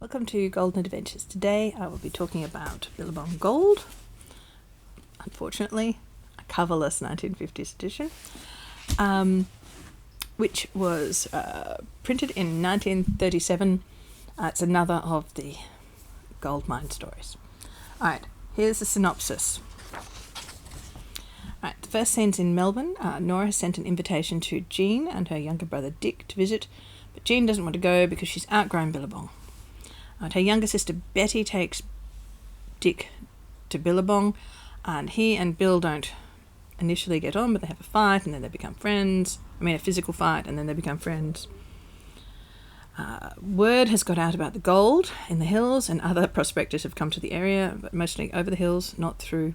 Welcome to Golden Adventures. Today I will be talking about Billabong Gold. Unfortunately, a coverless 1950s edition, which was printed in 1937. It's another of the gold mine stories. Alright, here's the synopsis. Alright, the first scene's in Melbourne. Norah has sent an invitation to Jean and her younger brother Dick to visit, but Jean doesn't want to go because she's outgrown Billabong. Her younger sister Betty takes Dick to Billabong, and he and Bill don't initially get on, but they have a fight and then they become friends. A physical fight, and then they become friends. Word has got out about the gold in the hills, and other prospectors have come to the area, but mostly over the hills, not through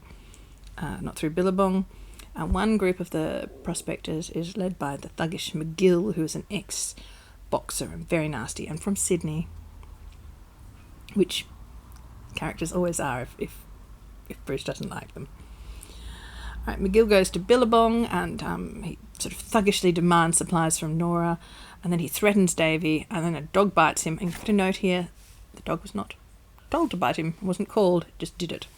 Billabong. One group of the prospectors is led by the thuggish McGill, who is an ex-boxer and very nasty, and from Sydney, which characters always are if Bruce doesn't like them. Right, McGill goes to Billabong and he sort of thuggishly demands supplies from Norah, and then he threatens Davy, and then a dog bites him. And you've got a note here, the dog was not told to bite him, wasn't called, just did it.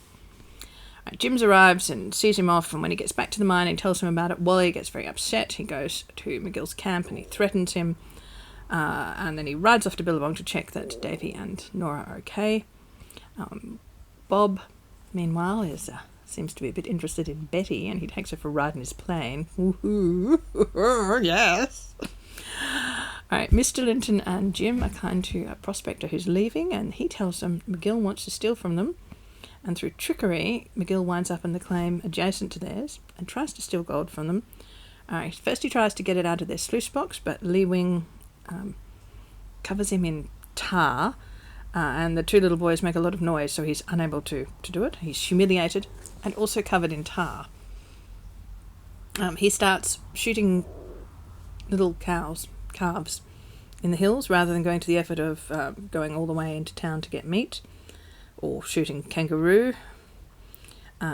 Right, Jims arrives and sees him off, and when he gets back to the mine and tells him about it, Wally gets very upset. He goes to McGill's camp and he threatens him. And then he rides off to Billabong to check that Davy and Norah are okay. Bob, meanwhile, seems to be a bit interested in Betty, and he takes her for a ride in his plane. Woohoo! Yes! Alright, Mr. Linton and Jim are kind to a prospector who's leaving, and he tells them McGill wants to steal from them. And through trickery, McGill winds up in the claim adjacent to theirs and tries to steal gold from them. First he tries to get it out of their sluice box, but Lee Wing covers him in tar, and the two little boys make a lot of noise, so he's unable to do it. He's humiliated and also covered in tar. He starts shooting little calves in the hills rather than going to the effort of going all the way into town to get meat or shooting kangaroo.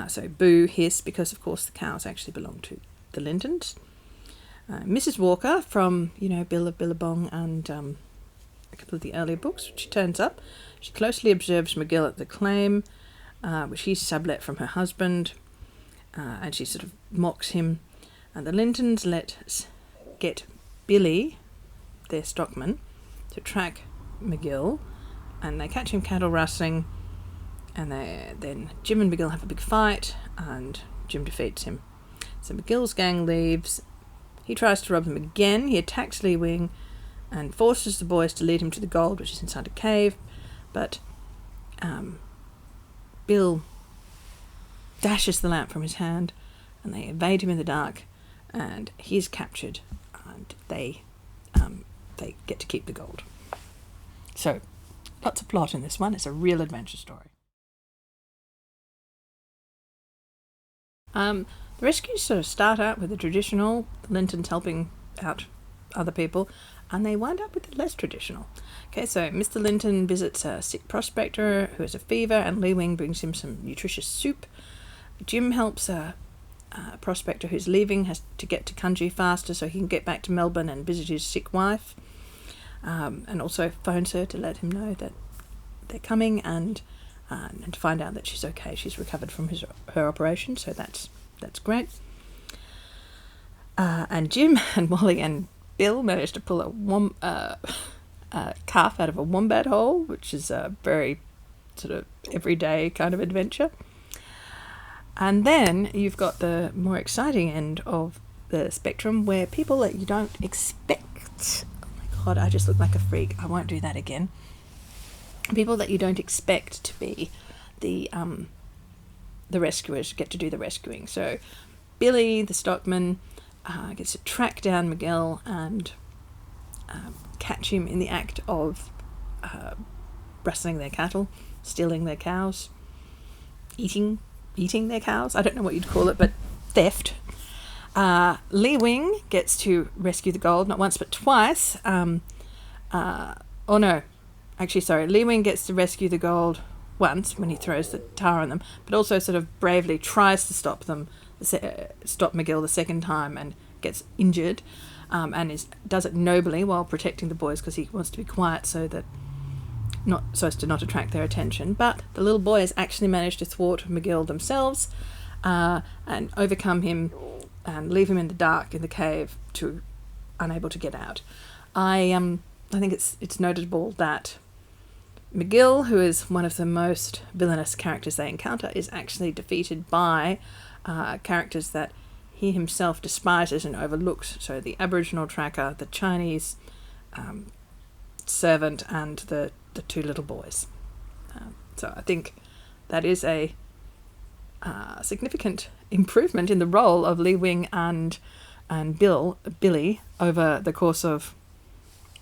So boo, hiss, because of course the cows actually belong to the Lintons. Mrs. Walker from, Bill of Billabong and a couple of the earlier books, she turns up. She closely observes McGill at the claim, which he's sublet from her husband, and she sort of mocks him. And the Lintons get Billy, their stockman, to track McGill, and they catch him cattle rustling, and then Jim and McGill have a big fight, and Jim defeats him. So McGill's gang leaves. He tries to rob them again. He attacks Lee Wing and forces the boys to lead him to the gold, which is inside a cave. But Bill dashes the lamp from his hand, and they evade him in the dark, and he's captured, and they get to keep the gold. So, lots of plot in this one. It's a real adventure story. The rescues sort of start out with the traditional, the Lintons helping out other people, and they wind up with the less traditional. Okay, so Mr. Linton visits a sick prospector who has a fever, and Lee Wing brings him some nutritious soup. Jim helps a prospector who's leaving, has to get to country faster so he can get back to Melbourne and visit his sick wife, and also phones her to let him know that they're coming, and to find out that she's okay. She's recovered from her operation, so that's great. And Jim and Wally and Bill managed to pull a calf out of a wombat hole, which is a very sort of everyday kind of adventure. And then you've got the more exciting end of the spectrum, where people that you don't expect... Oh my God, I just look like a freak. I won't do that again. People that you don't expect to be the rescuers get to do the rescuing. So Billy, the stockman, gets to track down McGill and catch him in the act of rustling their cattle, stealing their cows, eating their cows. I don't know what you'd call it, but theft. Lee Wing gets to rescue the gold, not once but twice. Lee Wing gets to rescue the gold once when he throws the tar on them, but also sort of bravely tries to stop McGill the second time and gets injured, and does it nobly while protecting the boys because he wants to be quiet so that not so as to not attract their attention. But the little boys actually manage to thwart McGill themselves and overcome him and leave him in the dark in the cave, unable to get out. I think it's notable that McGill, who is one of the most villainous characters they encounter, is actually defeated by characters that he himself despises and overlooks. So the Aboriginal tracker, the Chinese servant, and the two little boys. So I think that is a significant improvement in the role of Lee Wing and Billy over the course of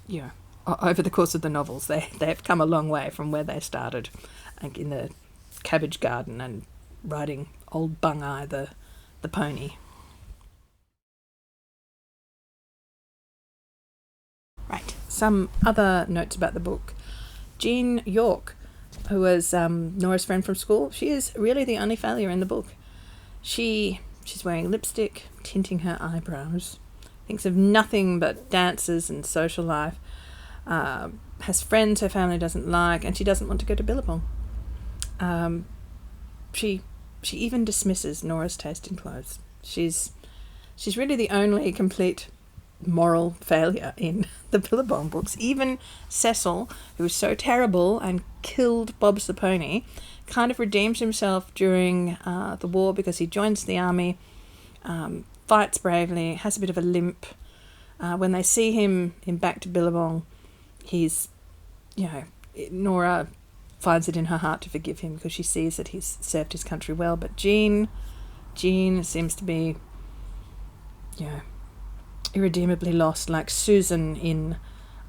the novels. They've come a long way from where they started, like in the cabbage garden and riding old Bung-Eye the pony. Right, some other notes about the book. Jean York, who was Norah's friend from school, she is really the only failure in the book. She's wearing lipstick, tinting her eyebrows, thinks of nothing but dances and social life, has friends her family doesn't like, and she doesn't want to go to Billabong. She even dismisses Norah's taste in clothes. She's really the only complete moral failure in the Billabong books. Even Cecil, who was so terrible and killed Bob's the pony, kind of redeems himself during the war because he joins the army, fights bravely, has a bit of a limp. When they see him in Back to Billabong, Norah finds it in her heart to forgive him because she sees that he's served his country well. But Jean seems to be, irredeemably lost, like Susan in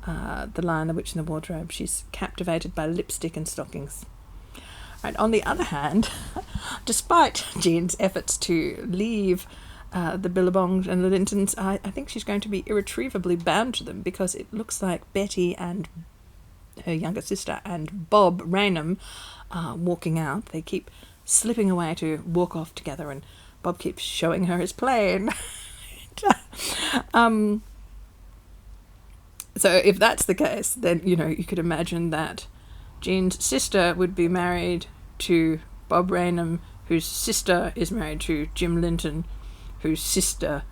The Lion, the Witch and the Wardrobe. She's captivated by lipstick and stockings. Right, on the other hand, despite Jean's efforts to leave the Billabongs and the Lintons, I think she's going to be irretrievably bound to them, because it looks like Betty and her younger sister and Bob Raynham are walking out. They keep slipping away to walk off together, and Bob keeps showing her his plane. So if that's the case, then you could imagine that Jean's sister would be married to Bob Raynham, whose sister is married to Jim Linton, whose sister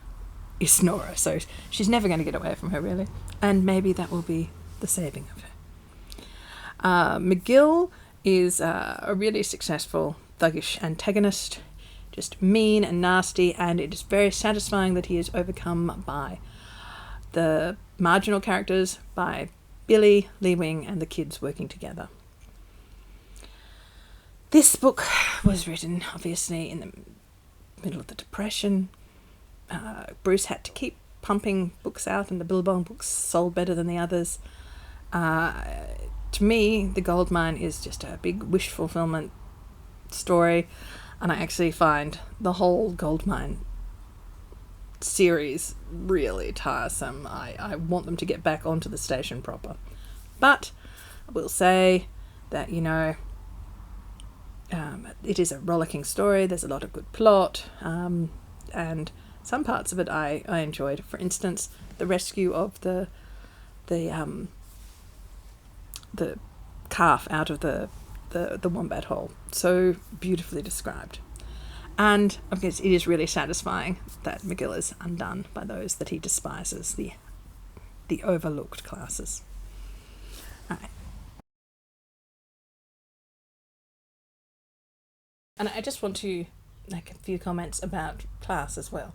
is Norah. So she's never going to get away from her, really. And maybe that will be the saving of her. McGill is a really successful thuggish antagonist, just mean and nasty, and it is very satisfying that he is overcome by the marginal characters, by Billy, Lee Wing, and the kids working together. This book was written, obviously, in the middle of the Depression. Bruce had to keep pumping books out, and the Billabong books sold better than the others. To me, The Gold Mine is just a big wish fulfillment story, and I actually find the whole Gold Mine series really tiresome. I want them to get back onto the station proper. But I will say that, it is a rollicking story. There's a lot of good plot, and some parts of it I enjoyed. For instance, the rescue of the calf out of the wombat hole. So beautifully described. And I guess it is really satisfying that McGill is undone by those that he despises, the overlooked classes. All right. And I just want to make a few comments about class as well.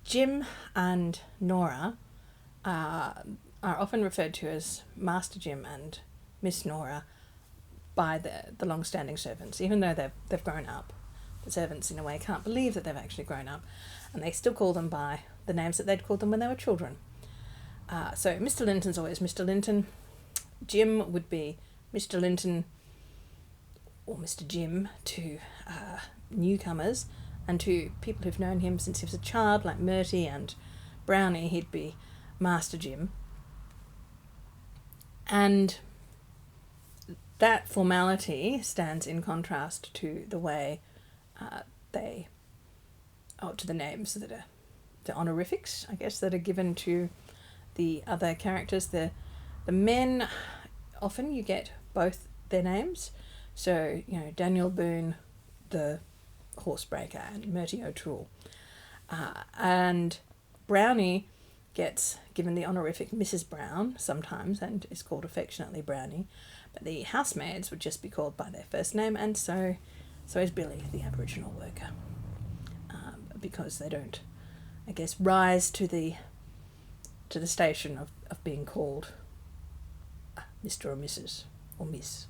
Jim and Norah are often referred to as Master Jim and Miss Norah by the long-standing servants, even though they've grown up. The servants, in a way, can't believe that they've actually grown up, and they still call them by the names that they'd called them when they were children. So Mr. Linton's always Mr. Linton. Jim would be Mr. Linton or Mr. Jim to newcomers, and to people who've known him since he was a child, like Murty and Brownie, he'd be Master Jim. And that formality stands in contrast to the way to the names that are the honorifics, I guess, that are given to the other characters. The men often you get both their names. So, Daniel Boone, the horsebreaker, and Murty O'Toole. And Brownie gets given the honorific Mrs. Brown sometimes and is called affectionately Brownie. But the housemaids would just be called by their first name, and so is Billy, the Aboriginal worker. Because they don't, I guess, rise to the station of being called Mr. or Mrs. or Miss.